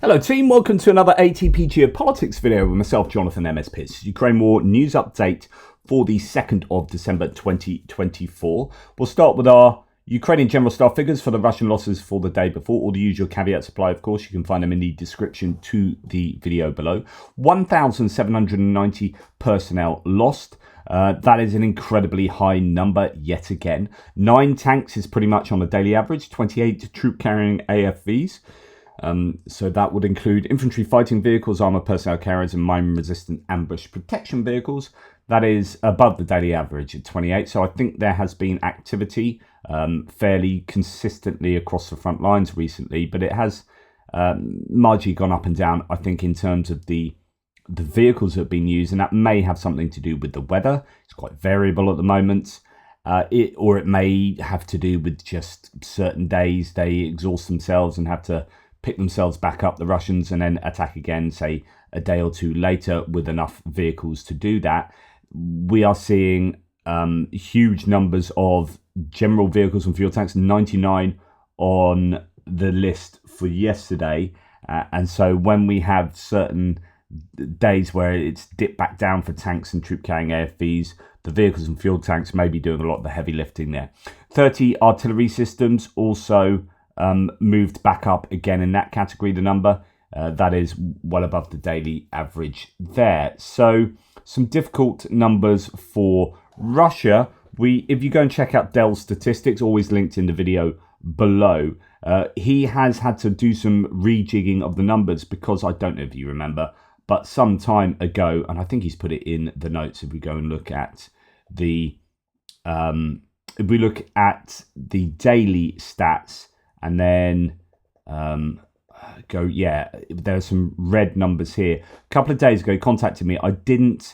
Hello team, welcome to another ATP Geopolitics video with myself, Jonathan MS Piss. Ukraine War news update for the 2nd of December 2024. We'll start with our Ukrainian General Staff figures for the Russian losses for the day before. All the usual caveats apply, of course. You can find them in the description to the video below. 1,790 personnel lost. That is an incredibly high number yet again. 9 tanks is pretty much on a daily average. 28 troop-carrying AFVs. So that would include infantry fighting vehicles, armor personnel carriers, and mine-resistant ambush protection vehicles. That is above the daily average at 28. So I think there has been activity fairly consistently across the front lines recently, but it has marginally gone up and down, I think, in terms of the vehicles that have been used, and that may have something to do with the weather. It's quite variable at the moment. Or it may have to do with just certain days they exhaust themselves and have to pick themselves back up, the Russians, and then attack again, say, a day or two later with enough vehicles to do that. We are seeing huge numbers of general vehicles and fuel tanks, 99 on the list for yesterday. And so when we have certain days where it's dipped back down for tanks and troop-carrying AFVs, the vehicles and fuel tanks may be doing a lot of the heavy lifting there. 30 artillery systems also moved back up again in that category, the number. That is well above the daily average there. So some difficult numbers for Russia. If you go and check out Dell's statistics, always linked in the video below, he has had to do some rejigging of the numbers because, I don't know if you remember, but some time ago, and I think he's put it in the notes if we go and look at the daily stats, and then there are some red numbers here. A couple of days ago, he contacted me. I didn't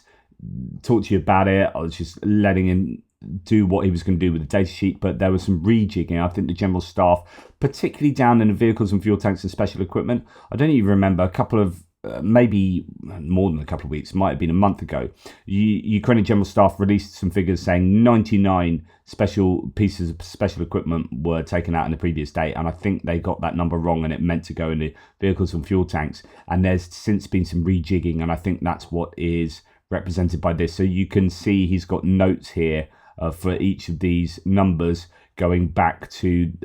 talk to you about it. I was just letting him do what he was going to do with the data sheet, but there was some rejigging. I think the General Staff, particularly down in the vehicles and fuel tanks and special equipment, I don't even remember, a couple of maybe more than a couple of weeks, might have been a month ago, Ukrainian General Staff released some figures saying 99 special pieces of special equipment were taken out in the previous day, and I think they got that number wrong and it meant to go in the vehicles and fuel tanks, and there's since been some rejigging, and I think that's what is represented by this. So you can see he's got notes here for each of these numbers going back on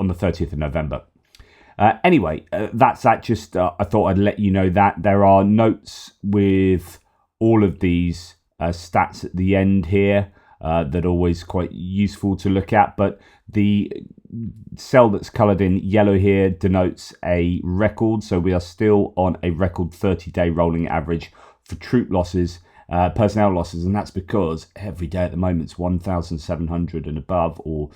the 30th of November. Anyway, that's that. Just I thought I'd let you know that there are notes with all of these stats at the end here that are always quite useful to look at. But the cell that's coloured in yellow here denotes a record. So we are still on a record 30-day rolling average for troop losses, personnel losses, and that's because every day at the moment it's 1,700 and above, or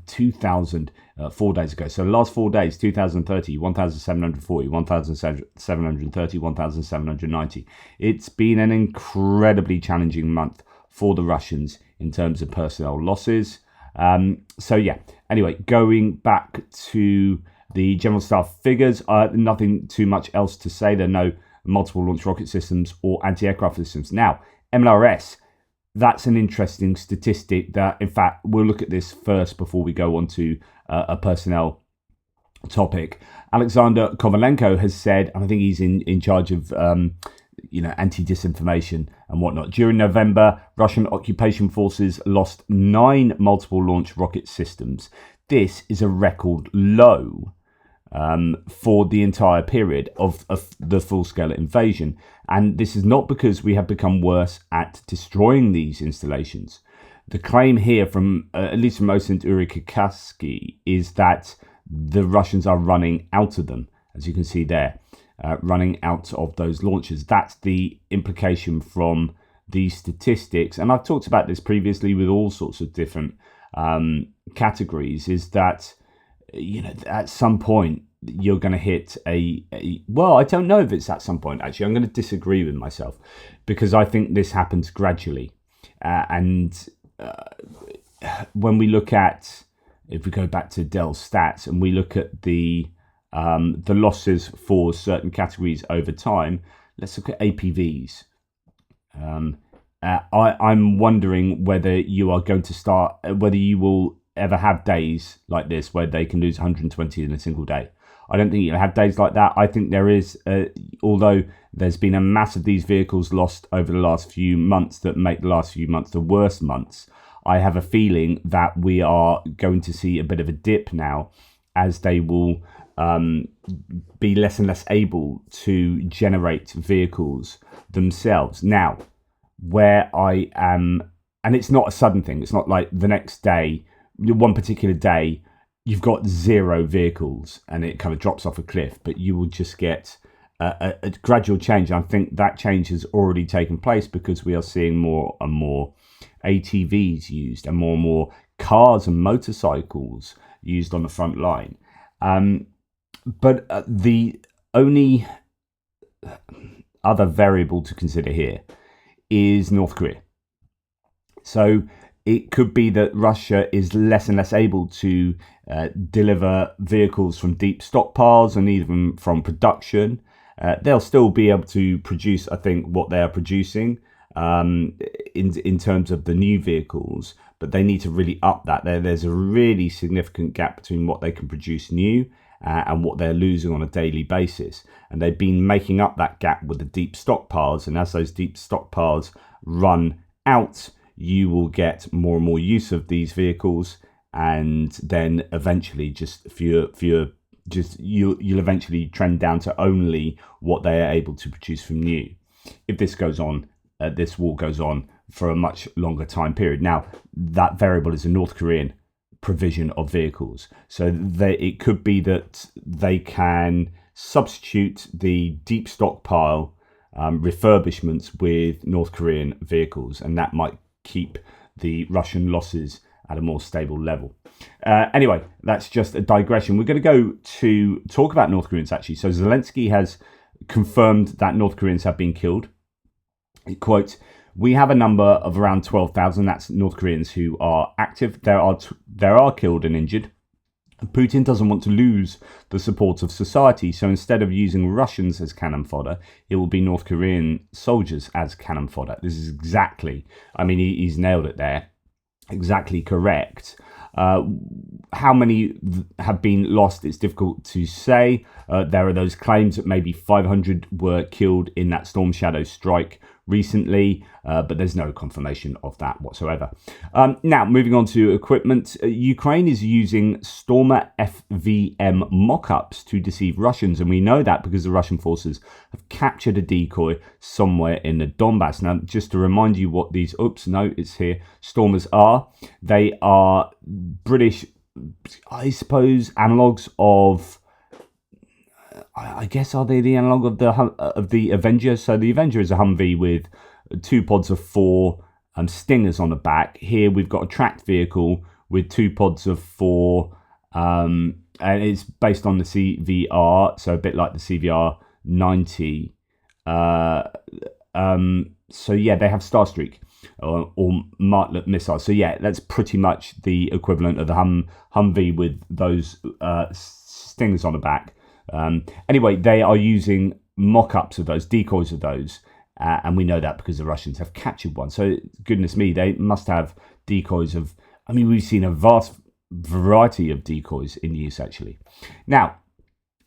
2,000 4 days ago. So the last 4 days, 2,030, 1,740, 1,730, 1,790. It's been an incredibly challenging month for the Russians in terms of personnel losses. Anyway, going back to the General Staff figures, nothing too much else to say. There are no multiple launch rocket systems or anti-aircraft systems. Now, MLRS, that's an interesting statistic that, in fact, we'll look at this first before we go on to a personnel topic. Alexander Kovalenko has said, and I think he's in charge of anti-disinformation and whatnot. During November, Russian occupation forces lost 9 multiple launch rocket systems. This is a record low for the entire period of the full-scale invasion. And this is not because we have become worse at destroying these installations. The claim here from, at least from Osint Urikakaski, is that the Russians are running out of them, as you can see there, running out of those launches. That's the implication from these statistics. And I've talked about this previously with all sorts of different categories, is that at some point you're going to hit well, I don't know if it's at some point, actually. I'm going to disagree with myself, because I think this happens gradually. When we look at, if we go back to Dell's stats and we look at the losses for certain categories over time, let's look at APVs. I'm wondering whether you are going to start, whether you will ever have days like this where they can lose 120 in a single day. I don't think you'll have days like that. I think there is, although there's been a mass of these vehicles lost over the last few months that make the last few months the worst months, I have a feeling that we are going to see a bit of a dip now as they will be less and less able to generate vehicles themselves. Now, where I am, and it's not a sudden thing, it's not like the next day, one particular day, you've got 0 vehicles and it kind of drops off a cliff, but you will just get a gradual change. And I think that change has already taken place because we are seeing more and more ATVs used and more cars and motorcycles used on the front line. But the only other variable to consider here is North Korea. So it could be that Russia is less and less able to deliver vehicles from deep stockpiles and even from production. They'll still be able to produce, I think, what they are producing in terms of the new vehicles, but they need to really up that. There's a really significant gap between what they can produce new and what they're losing on a daily basis. And they've been making up that gap with the deep stockpiles. And as those deep stockpiles run out, you will get more and more use of these vehicles. And then eventually you'll eventually trend down to only what they are able to produce from new. If this goes on, this war goes on for a much longer time period. Now, that variable is a North Korean provision of vehicles. So it could be that they can substitute the deep stockpile refurbishments with North Korean vehicles, and that might keep the Russian losses at a more stable level. Anyway, that's just a digression. We're going to go to talk about North Koreans, actually. So Zelensky has confirmed that North Koreans have been killed. Quote, "We have a number of around 12,000. That's North Koreans who are active. There are killed and injured. Putin doesn't want to lose the support of society, so instead of using Russians as cannon fodder, it will be North Korean soldiers as cannon fodder." This is exactly, I mean, he's nailed it there. Exactly correct. How many have been lost, it's difficult to say. There are those claims that maybe 500 were killed in that Storm Shadow strike recently, but there's no confirmation of that whatsoever. Now, moving on to equipment. Ukraine is using Stormer FVM mock-ups to deceive Russians, and we know that because the Russian forces have captured a decoy somewhere in the Donbass. Now, just to remind you what these, it's here, Stormers are. They are British, I suppose, analogues of, I guess, are they the analog of the Avenger? So the Avenger is a Humvee with 2 pods of 4 Stingers on the back. Here we've got a tracked vehicle with 2 pods of 4, and it's based on the CVR, so a bit like the CVR 90. So yeah, they have Starstreak or Martlet missiles. So yeah, that's pretty much the equivalent of the Humvee with those Stingers on the back. Anyway, they are using mock-ups of those, decoys of those, and we know that because the Russians have captured one. So goodness me, they must have decoys of, I mean, we've seen a vast variety of decoys in use actually. Now,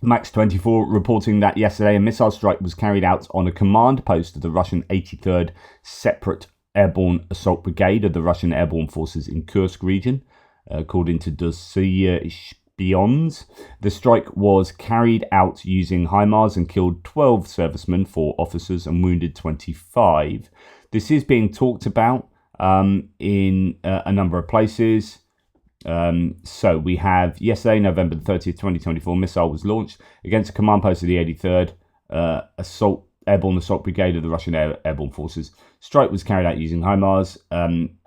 Max24 reporting that yesterday a missile strike was carried out on a command post of the Russian 83rd Separate Airborne Assault Brigade of the Russian Airborne Forces in Kursk region, according to Dossier. The strike was carried out using HIMARS and killed 12 servicemen, 4 officers, and wounded 25. This is being talked about in a number of places. So we have yesterday, November 30th, 2024, missile was launched against a command post of the 83rd Airborne Assault Brigade of the Russian Airborne Forces. Strike was carried out using HIMARS. And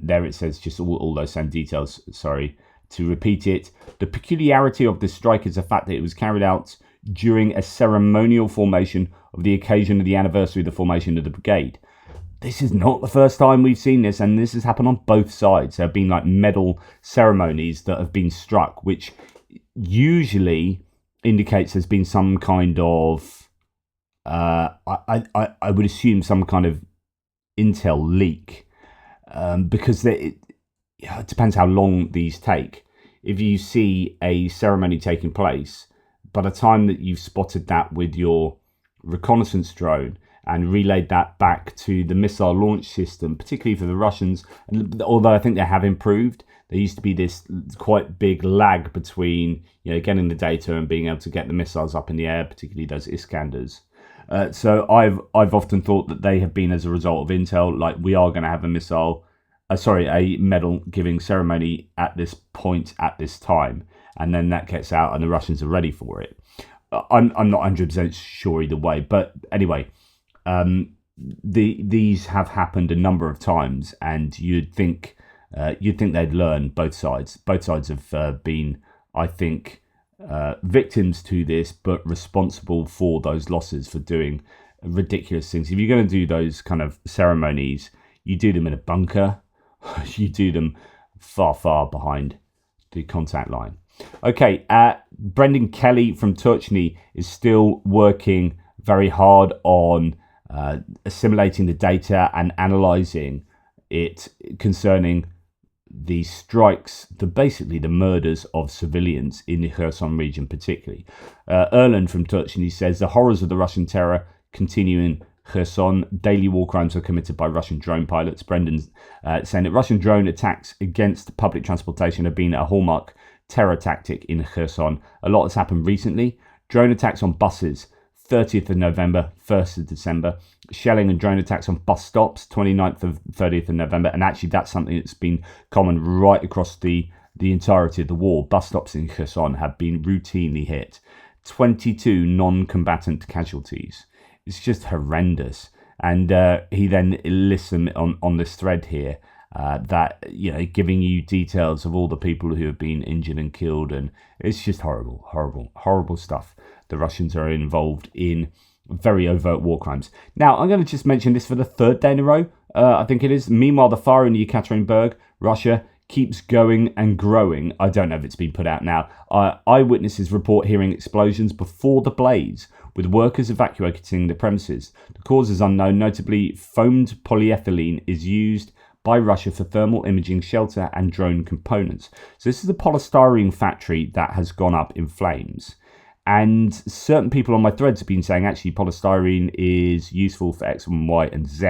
there it says just all those same details. Sorry to repeat it. The peculiarity of this strike is the fact that it was carried out during a ceremonial formation of the occasion of the anniversary of the formation of the brigade. This is not the first time we've seen this, and this has happened on both sides. There have been like medal ceremonies that have been struck, which usually indicates there's been some kind of, I would assume some kind of intel leak, because it depends how long these take. If you see a ceremony taking place, by the time that you've spotted that with your reconnaissance drone and relayed that back to the missile launch system, particularly for the Russians, and although I think they have improved, there used to be this quite big lag between getting the data and being able to get the missiles up in the air, particularly those Iskanders. So I've often thought that they have been as a result of intel, like we are going to have a medal giving ceremony at this point at this time, and then that gets out and the Russians are ready for it. I'm not 100% sure either way, but anyway, these have happened a number of times, and you'd think they'd learn. Both sides have been, I think, victims to this, but responsible for those losses for doing ridiculous things. If you're going to do those kind of ceremonies, you do them in a bunker. You do them far behind the contact line. Okay, Brendan Kelly from Turchny is still working very hard on assimilating the data and analysing it concerning the strikes, basically the murders of civilians in the Kherson region particularly. Erland from Turchny says the horrors of the Russian terror continue in Kherson. Daily war crimes are committed by Russian drone pilots. Brendan's saying that Russian drone attacks against public transportation have been a hallmark terror tactic in Kherson. A lot has happened recently. Drone attacks on buses, 30th of November, 1st of December. Shelling and drone attacks on bus stops, 29th of 30th of November. And actually that's something that's been common right across the entirety of the war. Bus stops in Kherson have been routinely hit. 22 non-combatant casualties. It's just horrendous. And he then lists them on this thread here, that giving you details of all the people who have been injured and killed, and it's just horrible stuff. The Russians are involved in very overt war crimes. Now I'm going to just mention this for the third day in a row. I think it is. Meanwhile, the fire in Yekaterinburg, Russia, keeps going and growing. I don't know if it's been put out now. Eyewitnesses report hearing explosions before the blaze, with workers evacuating the premises. The cause is unknown. Notably, foamed polyethylene is used by Russia for thermal imaging, shelter and drone components. So this is a polystyrene factory that has gone up in flames. And certain people on my threads have been saying actually polystyrene is useful for X, Y and Z.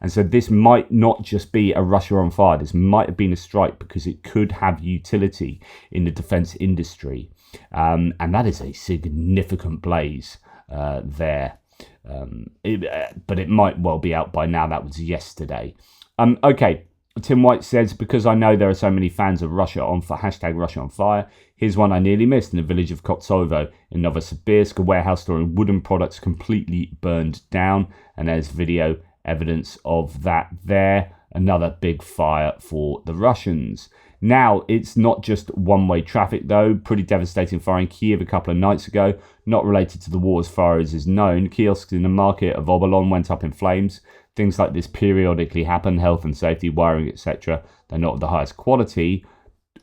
And so this might not just be a Russia on fire. This might have been a strike because it could have utility in the defense industry. And that is a significant blaze there. But it might well be out by now. That was yesterday. Okay. Tim White says, because I know there are so many fans of Russia on hashtag Russia on fire, here's one I nearly missed. In the village of Kotsovo in Novosibirsk, a warehouse storing wooden products completely burned down. And there's video evidence of that there. Another big fire for the Russians. Now, it's not just one-way traffic, though. Pretty devastating fire in Kiev a couple of nights ago. Not related to the war as far as is known. Kiosks in the market of Obolon went up in flames. Things like this periodically happen, health and safety, wiring, etc. They're not of the highest quality,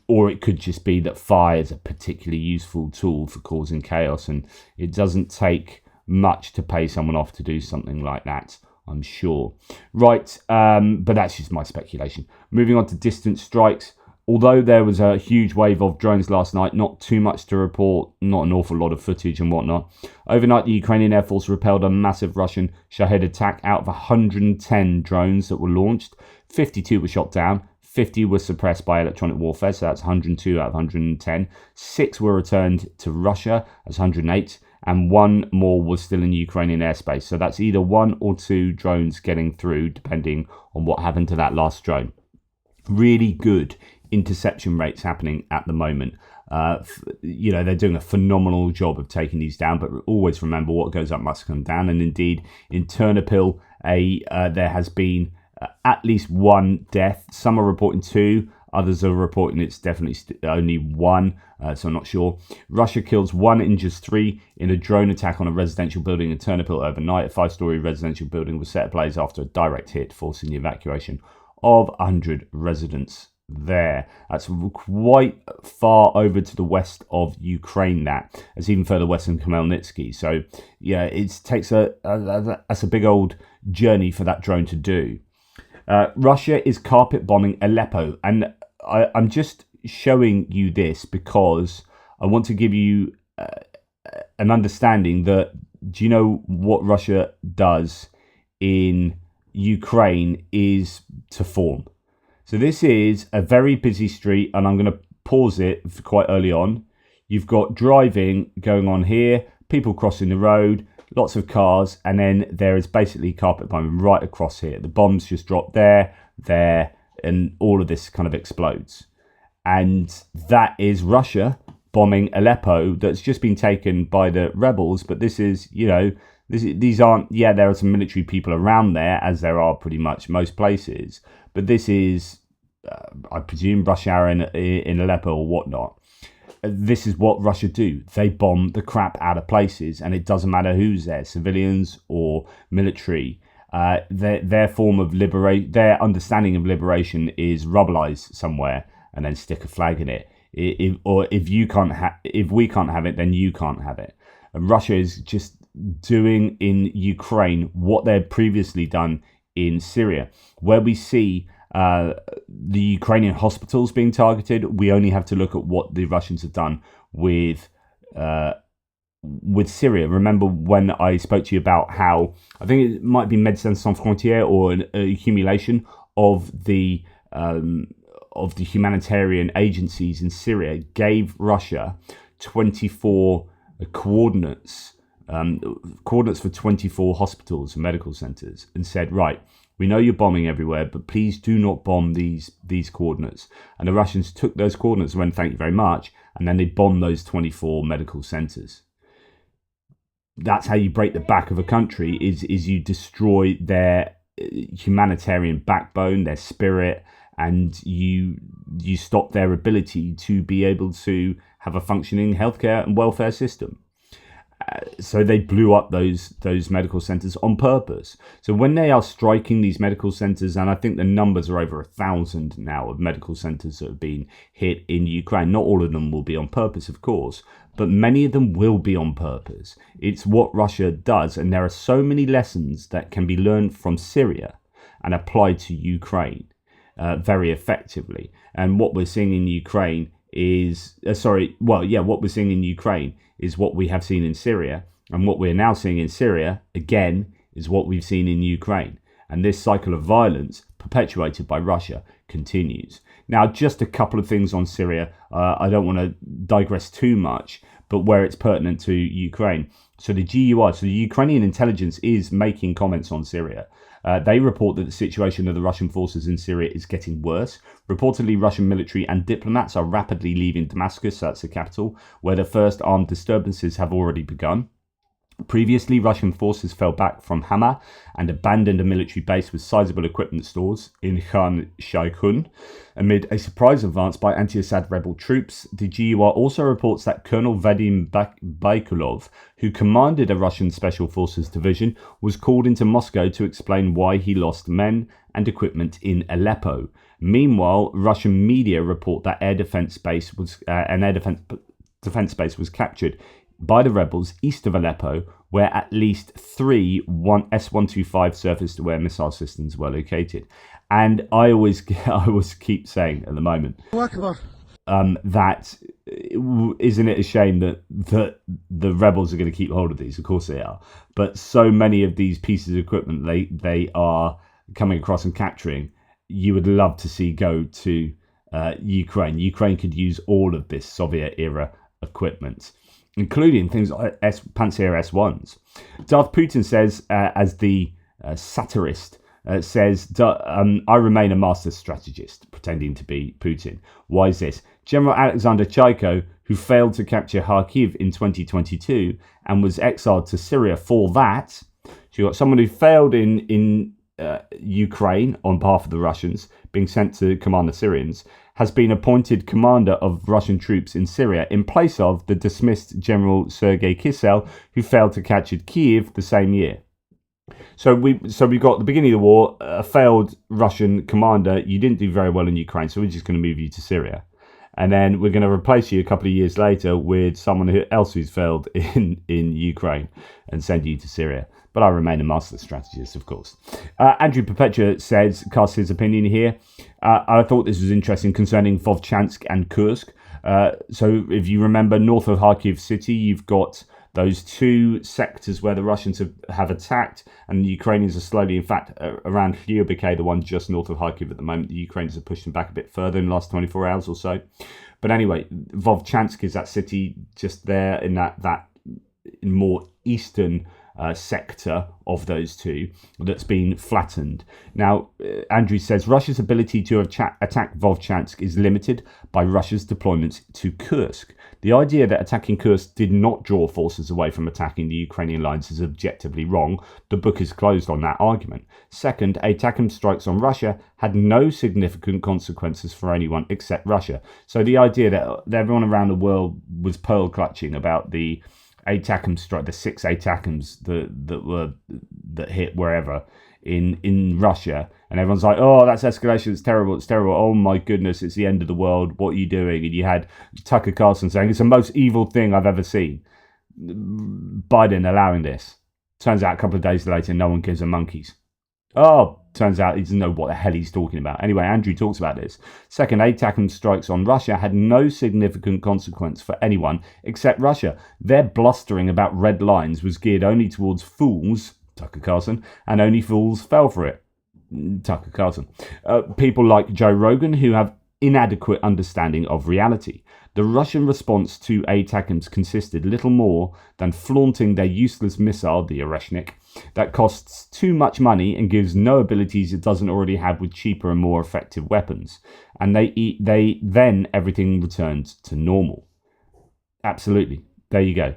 or it could just be that fire is a particularly useful tool for causing chaos, and it doesn't take much to pay someone off to do something like that, I'm sure. Right, but that's just my speculation. Moving on to distant strikes. Although there was a huge wave of drones last night, not too much to report, not an awful lot of footage and whatnot. Overnight, the Ukrainian Air Force repelled a massive Russian Shahed attack. Out of 110 drones that were launched, 52 were shot down, 50 were suppressed by electronic warfare, so that's 102 out of 110. 6 were returned to Russia, that's 108, and 1 more was still in Ukrainian airspace. So that's either 1 or 2 drones getting through, depending on what happened to that last drone. Really good interception rates happening at the moment. They're doing a phenomenal job of taking these down, but always remember what goes up must come down. And indeed, in Ternopil, there has been at least 1 death. Some are reporting 2, others are reporting it's definitely only 1, so I'm not sure. Russia kills 1, injures 3 in a drone attack on a residential building in Ternopil overnight. A 5-story residential building was set ablaze after a direct hit, forcing the evacuation of 100 residents there. That's quite far over to the west of Ukraine. That's even further west than Khmelnytsky. So yeah, it takes that's a big old journey for that drone to do. Russia is carpet bombing Aleppo, and I'm just showing you this because I want to give you an understanding that, do you know what Russia does in Ukraine is to form. So this is a very busy street, and I'm going to pause it quite early on. You've got driving going on here, people crossing the road, lots of cars, and then there is basically carpet bombing right across here. The bombs just drop there, and all of this kind of explodes. And that is Russia bombing Aleppo that's just been taken by the rebels. But this is, these aren't, there are some military people around there, as there are pretty much most places. But this is, I presume, rush hour in Aleppo or whatnot. This is what Russia do. They bomb the crap out of places, and it doesn't matter who's there, civilians or military. Their form of liberation, their understanding of liberation is rubblize somewhere and then stick a flag in it. If we can't have it, then you can't have it. And Russia is just doing in Ukraine what they'd previously done in Syria, where we see the Ukrainian hospitals being targeted. We only have to look at what the Russians have done with Syria. Remember when I spoke to you about how, I think it might be Médecins Sans Frontières, or an accumulation of the humanitarian agencies in Syria gave Russia 24 coordinates for 24 hospitals and medical centers, and said, right, we know you're bombing everywhere, but please do not bomb these coordinates. And the Russians took those coordinates and went, thank you very much, and then they bombed those 24 medical centers. That's how you break the back of a country, is you destroy their humanitarian backbone, their spirit, and you stop their ability to be able to have a functioning healthcare and welfare system. So they blew up those medical centers on purpose. So when they are striking these medical centers, and I think the numbers are over 1,000 now of medical centers that have been hit in Ukraine. Not all of them will be on purpose, of course, but many of them will be on purpose. It's what Russia does, and there are so many lessons that can be learned from Syria and applied to Ukraine very effectively. And what we're seeing in Ukraine is what we're seeing in Ukraine is what we have seen in Syria, and what we're now seeing in Syria again is what we've seen in Ukraine. And this cycle of violence perpetuated by Russia continues. Now, just a couple of things on Syria. I don't want to digress too much, but where it's pertinent to Ukraine. So the GUI, so the Ukrainian intelligence, is making comments on Syria. They report that the situation of the Russian forces in Syria is getting worse. Reportedly, Russian military and diplomats are rapidly leaving Damascus, that's the capital, where the first armed disturbances have already begun. Previously, Russian forces fell back from Hama and abandoned a military base with sizable equipment stores in Khan Shaykhun amid a surprise advance by anti-Assad rebel troops. The GUR also reports that Colonel Vadim Baikulov, who commanded a Russian Special Forces division, was called into Moscow to explain why he lost men and equipment in Aleppo. Meanwhile, Russian media report that an air defense base was captured by the rebels east of Aleppo, where at least 3 S-125 surface-to-air missile systems were located. And I always keep saying at the moment that isn't it a shame that the rebels are going to keep hold of these? Of course they are. But so many of these pieces of equipment they are coming across and capturing, you would love to see go to Ukraine. Ukraine could use all of this Soviet-era equipment, including things like Panzer S1s. Darth Putin says, as the satirist says, I remain a master strategist, pretending to be Putin. Why is this? General Alexander Chaiko, who failed to capture Kharkiv in 2022 and was exiled to Syria for that. So you got someone who failed in Ukraine on behalf of the Russians, being sent to command the Syrians, has been appointed commander of Russian troops in Syria in place of the dismissed General Sergei Kisel, who failed to capture Kyiv the same year. So we've got the beginning of the war, a failed Russian commander. You didn't do very well in Ukraine, so we're just going to move you to Syria. and then we're going to replace you a couple of years later with someone else who's failed in Ukraine and send you to Syria. But I remain a master strategist, of course. Andrew Perpetua casts his opinion here. I thought this was interesting concerning Vovchansk and Kursk. So if you remember, north of Kharkiv city, you've got those two sectors where the Russians have attacked, and the Ukrainians are slowly, in fact, around Lyubimka, the one just north of Kharkiv at the moment, the Ukrainians are pushing back a bit further in the last 24 hours or so. But anyway, Vovchansk is that city just there in that more eastern sector of those two that's been flattened. Now, Andrew says Russia's ability to attack Vovchansk is limited by Russia's deployments to Kursk. The idea that attacking Kursk did not draw forces away from attacking the Ukrainian lines is objectively wrong. The book is closed on that argument. Second, ATACMS strikes on Russia had no significant consequences for anyone except Russia. So the idea that everyone around the world was pearl clutching about the ATACMS strike, the 6 ATACMS that hit wherever in Russia, and everyone's like, oh, that's escalation, it's terrible, oh my goodness, it's the end of the world, what are you doing? And you had Tucker Carlson saying it's the most evil thing I've ever seen. Biden allowing this. Turns out a couple of days later, no one gives a monkeys. Oh, turns out he doesn't know what the hell he's talking about. Anyway, Andrew talks about this. Second, ATACMS strikes on Russia had no significant consequence for anyone except Russia. Their blustering about red lines was geared only towards fools, Tucker Carlson, and only fools fell for it, Tucker Carlson. People like Joe Rogan who have inadequate understanding of reality. The Russian response to ATACMS consisted little more than flaunting their useless missile, the Oreshnik, that costs too much money and gives no abilities it doesn't already have with cheaper and more effective weapons. And then everything returned to normal. Absolutely. There you go.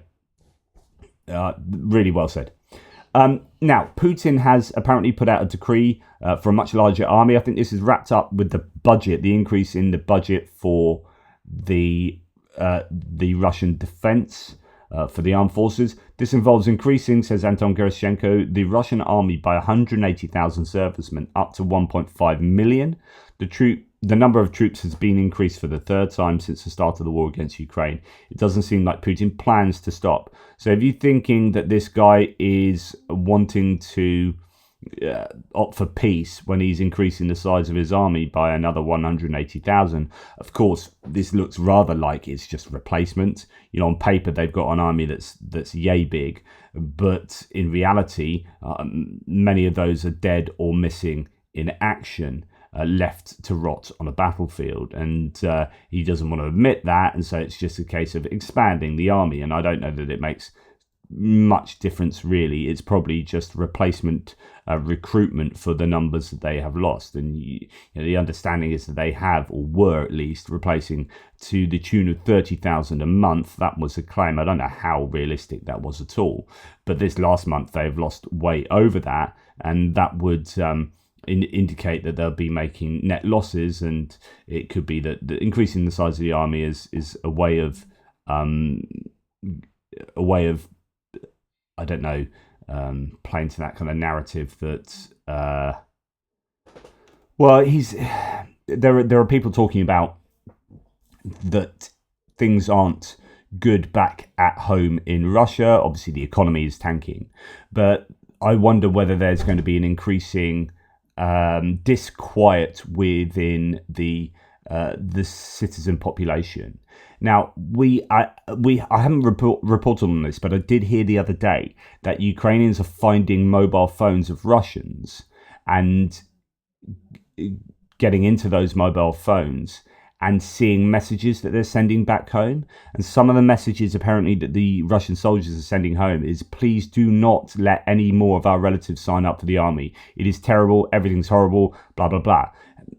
Really well said. Now, Putin has apparently put out a decree for a much larger army. I think this is wrapped up with the budget, the increase in the budget for the Russian defense for the armed forces. This involves increasing, says Anton Gerashchenko, the Russian army by 180,000 servicemen up to 1.5 million. The number of troops has been increased for the third time since the start of the war against Ukraine. It doesn't seem like Putin plans to stop. So if you're thinking that this guy is wanting to opt for peace when he's increasing the size of his army by another 180,000, of course, this looks rather like it's just replacement. You know, on paper, they've got an army that's yay big, but in reality, many of those are dead or missing in action. Left to rot on a battlefield, and he doesn't want to admit that, and so it's just a case of expanding the army, and I don't know that it makes much difference really. It's probably just replacement recruitment for the numbers that they have lost, and the understanding is that they have, or were at least, replacing to the tune of 30,000 a month. That was a claim. I don't know how realistic that was at all, but this last month they've lost way over that, and that would indicate that they'll be making net losses, and it could be that increasing the size of the army is a way of I don't know, playing to that kind of narrative that there are people talking about that things aren't good back at home in Russia. Obviously the economy is tanking, but I wonder whether there's going to be an increasing disquiet within the citizen population. Now, I haven't reported on this, but I did hear the other day that Ukrainians are finding mobile phones of Russians and getting into those mobile phones and seeing messages that they're sending back home. And some of the messages apparently that the Russian soldiers are sending home is, please do not let any more of our relatives sign up for the army. It is terrible. Everything's horrible, blah, blah, blah.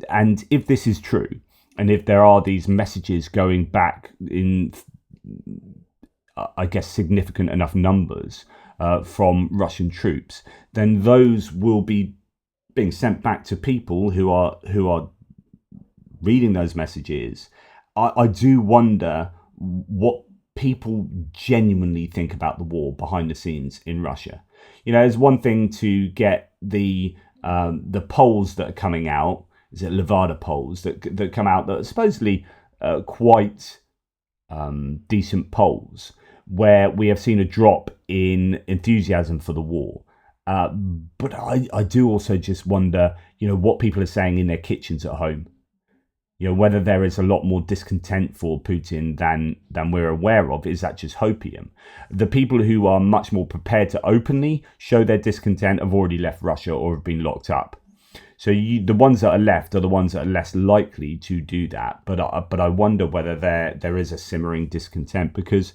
And if this is true, and if there are these messages going back in, I guess, significant enough numbers from Russian troops, then those will be being sent back to people who are reading those messages. I do wonder what people genuinely think about the war behind the scenes in Russia. You know, it's one thing to get the polls that are coming out. Is it Levada polls that come out that supposedly quite decent polls where we have seen a drop in enthusiasm for the war. But I do also just wonder, what people are saying in their kitchens at home. Whether there is a lot more discontent for Putin than we're aware of. Is that just hopium? The people who are much more prepared to openly show their discontent have already left Russia or have been locked up. So the ones that are left are the ones that are less likely to do that. But I wonder whether there is a simmering discontent because,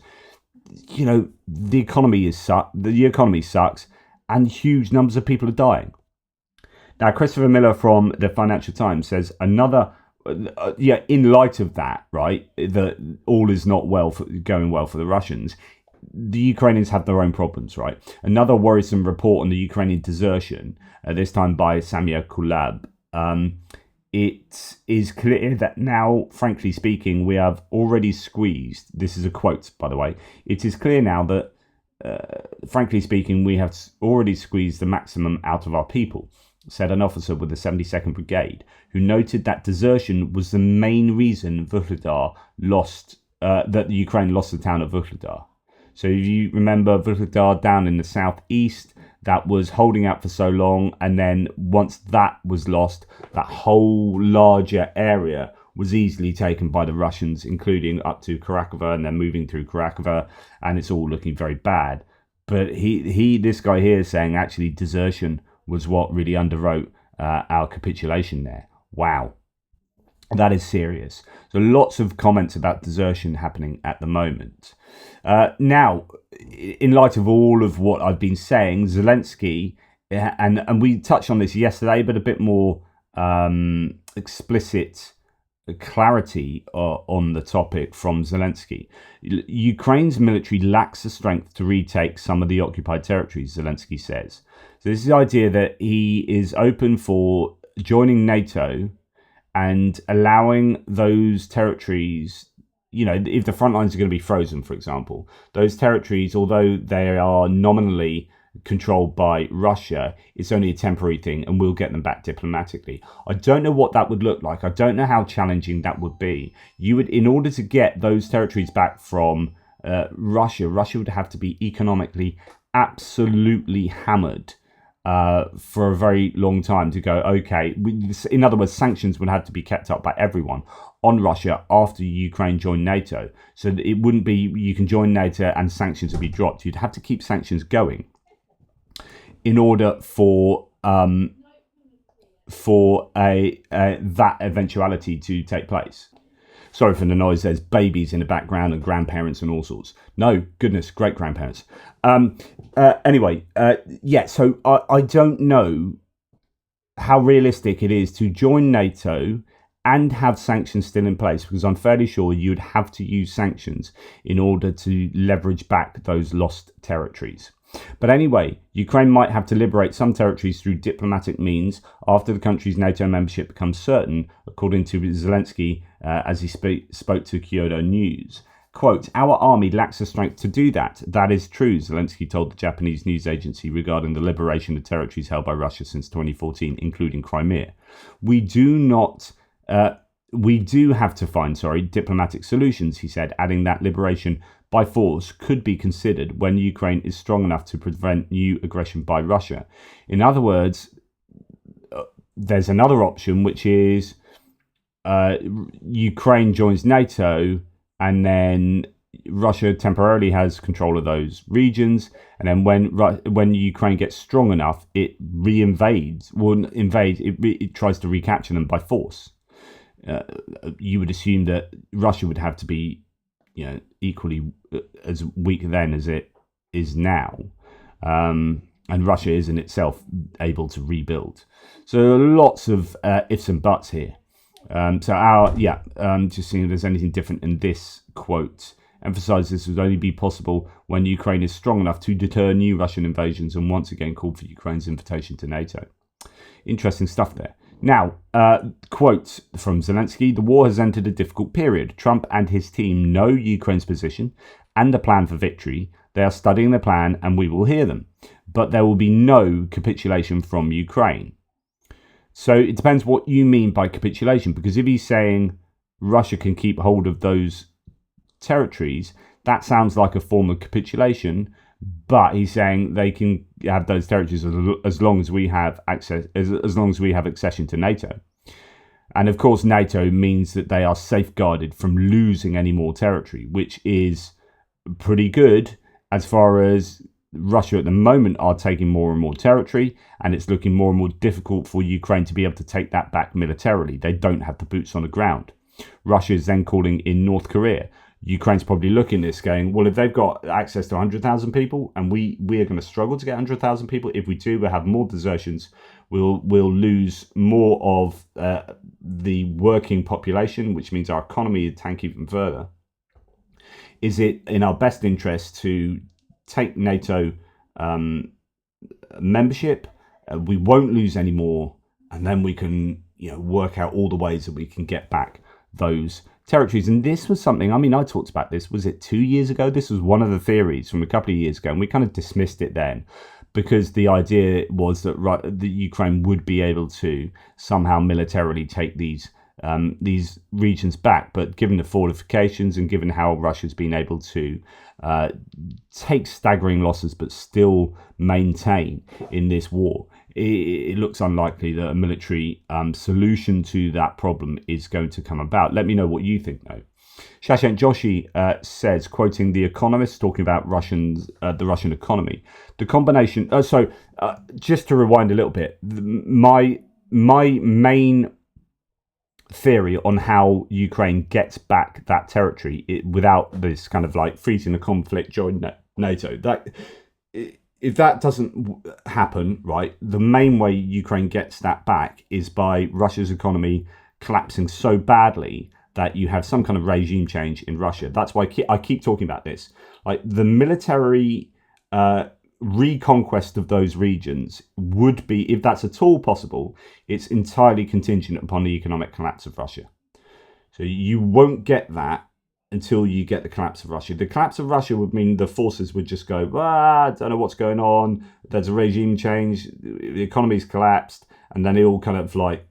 the economy sucks and huge numbers of people are dying. Now, Christopher Miller from the Financial Times says in light of that, right, that all is not going well for the Russians, the Ukrainians have their own problems, right? Another worrisome report on the Ukrainian desertion, this time by Samia Kulab. It is clear that now, frankly speaking, we have already squeezed. This is a quote, by the way. It is clear now that, frankly speaking, we have already squeezed the maximum out of our people, said an officer with the 72nd Brigade, who noted that desertion was the main reason Vuhledar that the Ukraine lost the town of Vuhledar. So if you remember Vuhledar down in the southeast, that was holding out for so long, and then once that was lost, that whole larger area was easily taken by the Russians, including up to Karakova, and then moving through Karakova, and it's all looking very bad. But this guy here is saying actually desertion was what really underwrote our capitulation there. Wow. That is serious. So lots of comments about desertion happening at the moment. Now, in light of all of what I've been saying, Zelensky, and we touched on this yesterday, but a bit more explicit clarity on the topic from Zelensky. Ukraine's military lacks the strength to retake some of the occupied territories, Zelensky says. So this is the idea that he is open for joining NATO and allowing those territories, if the front lines are going to be frozen, for example, those territories, although they are nominally controlled by Russia, it's only a temporary thing and we'll get them back diplomatically. I don't know what that would look like. I don't know how challenging that would be. In order to get those territories back from Russia would have to be economically absolutely hammered for a very long time to go, okay. In other words, sanctions would have to be kept up by everyone on Russia after Ukraine joined NATO. So that it wouldn't be you can join NATO and sanctions would be dropped. You'd have to keep sanctions going in order for that eventuality to take place. Sorry for the noise. There's babies in the background and grandparents and all sorts. No, goodness, great grandparents. Anyway, so I don't know how realistic it is to join NATO and have sanctions still in place, because I'm fairly sure you'd have to use sanctions in order to leverage back those lost territories. But anyway, Ukraine might have to liberate some territories through diplomatic means after the country's NATO membership becomes certain, according to Zelensky as he spoke to Kyodo News. Quote, "Our army lacks the strength to do that. That is true," Zelensky told the Japanese news agency regarding the liberation of territories held by Russia since 2014, including Crimea. We do have to find, diplomatic solutions, he said, adding that liberation by force could be considered when Ukraine is strong enough to prevent new aggression by Russia. In other words, there's another option, which is Ukraine joins NATO and then Russia temporarily has control of those regions. And then when Ukraine gets strong enough, it it tries to recapture them by force. You would assume that Russia would have to be equally as weak then as it is now. And Russia is in itself able to rebuild. So lots of ifs and buts here. Just seeing if there's anything different in this quote. Emphasised this would only be possible when Ukraine is strong enough to deter new Russian invasions, and once again called for Ukraine's invitation to NATO. Interesting stuff there. Now, quote from Zelensky, "The war has entered a difficult period. Trump and his team know Ukraine's position and the plan for victory. They are studying the plan and we will hear them. But there will be no capitulation from Ukraine." So it depends what you mean by capitulation, because if he's saying Russia can keep hold of those territories, that sounds like a form of capitulation. But he's saying they can have those territories as long as we have access, as long as we have accession to NATO. And of course, NATO means that they are safeguarded from losing any more territory, which is pretty good as far as Russia at the moment are taking more and more territory, and it's looking more and more difficult for Ukraine to be able to take that back militarily. They don't have the boots on the ground. Russia is then calling in North Korea. Ukraine's probably looking at this going, well, if they've got access to 100,000 people and we are going to struggle to get 100,000 people, if we do, we'll have more desertions, we'll lose more of the working population, which means our economy will tank even further. Is it in our best interest to take NATO membership? We won't lose any more, and then we can work out all the ways that we can get back those territories. And this was something, I talked about this, was it 2 years ago? This was one of the theories from a couple of years ago, and we kind of dismissed it then because the idea was that Ukraine would be able to somehow militarily take these regions back. But given the fortifications and given how Russia's been able to take staggering losses but still maintain in this war, it looks unlikely that a military solution to that problem is going to come about. Let me know what you think, though. Shashank Joshi says, quoting The Economist, talking about the Russian economy, the combination. Just to rewind a little bit, my main theory on how Ukraine gets back that territory without this kind of like freezing the conflict, join NATO. If that doesn't happen, right, the main way Ukraine gets that back is by Russia's economy collapsing so badly that you have some kind of regime change in Russia. That's why I keep talking about this. Like the military reconquest of those regions would be, if that's at all possible, it's entirely contingent upon the economic collapse of Russia. So you won't get that until you get the collapse of Russia. The collapse of Russia would mean the forces would just go, I don't know what's going on. There's a regime change. The economy's collapsed. And then it all kind of like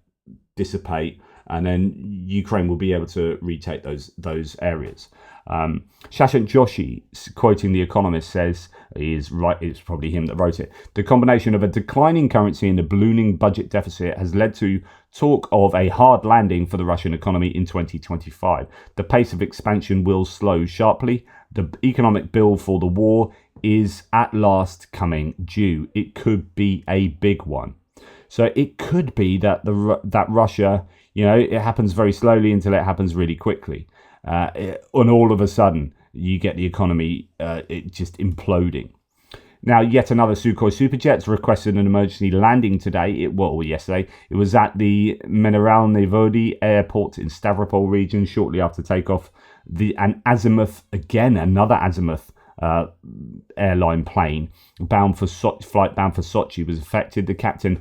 dissipate. And then Ukraine will be able to retake those areas. Shashank Joshi, quoting The Economist, says, he is right, it's probably him that wrote it, the combination of a declining currency and a ballooning budget deficit has led to talk of a hard landing for the Russian economy in 2025. The pace of expansion will slow sharply. The economic bill for the war is at last coming due. It could be a big one. So it could be that that Russia, it happens very slowly until it happens really quickly. And all of a sudden, you get the economy just imploding. Now, yet another Sukhoi Superjet requested an emergency landing today. Yesterday. It was at the Mineralny Vody airport in Stavropol region shortly after takeoff. Another Azimuth airline plane bound for Sochi was affected. The captain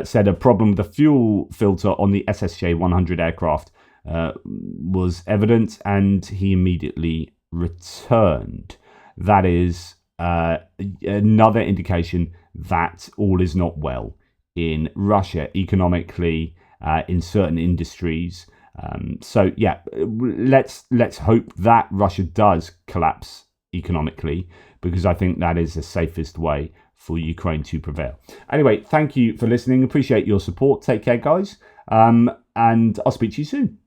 said a problem with the fuel filter on the SSJ-100 aircraft was evident, and he immediately returned. That is another indication that all is not well in Russia economically, in certain industries. Let's hope that Russia does collapse economically, because I think that is the safest way for Ukraine to prevail. Anyway, thank you for listening. Appreciate your support. Take care, guys. And I'll speak to you soon.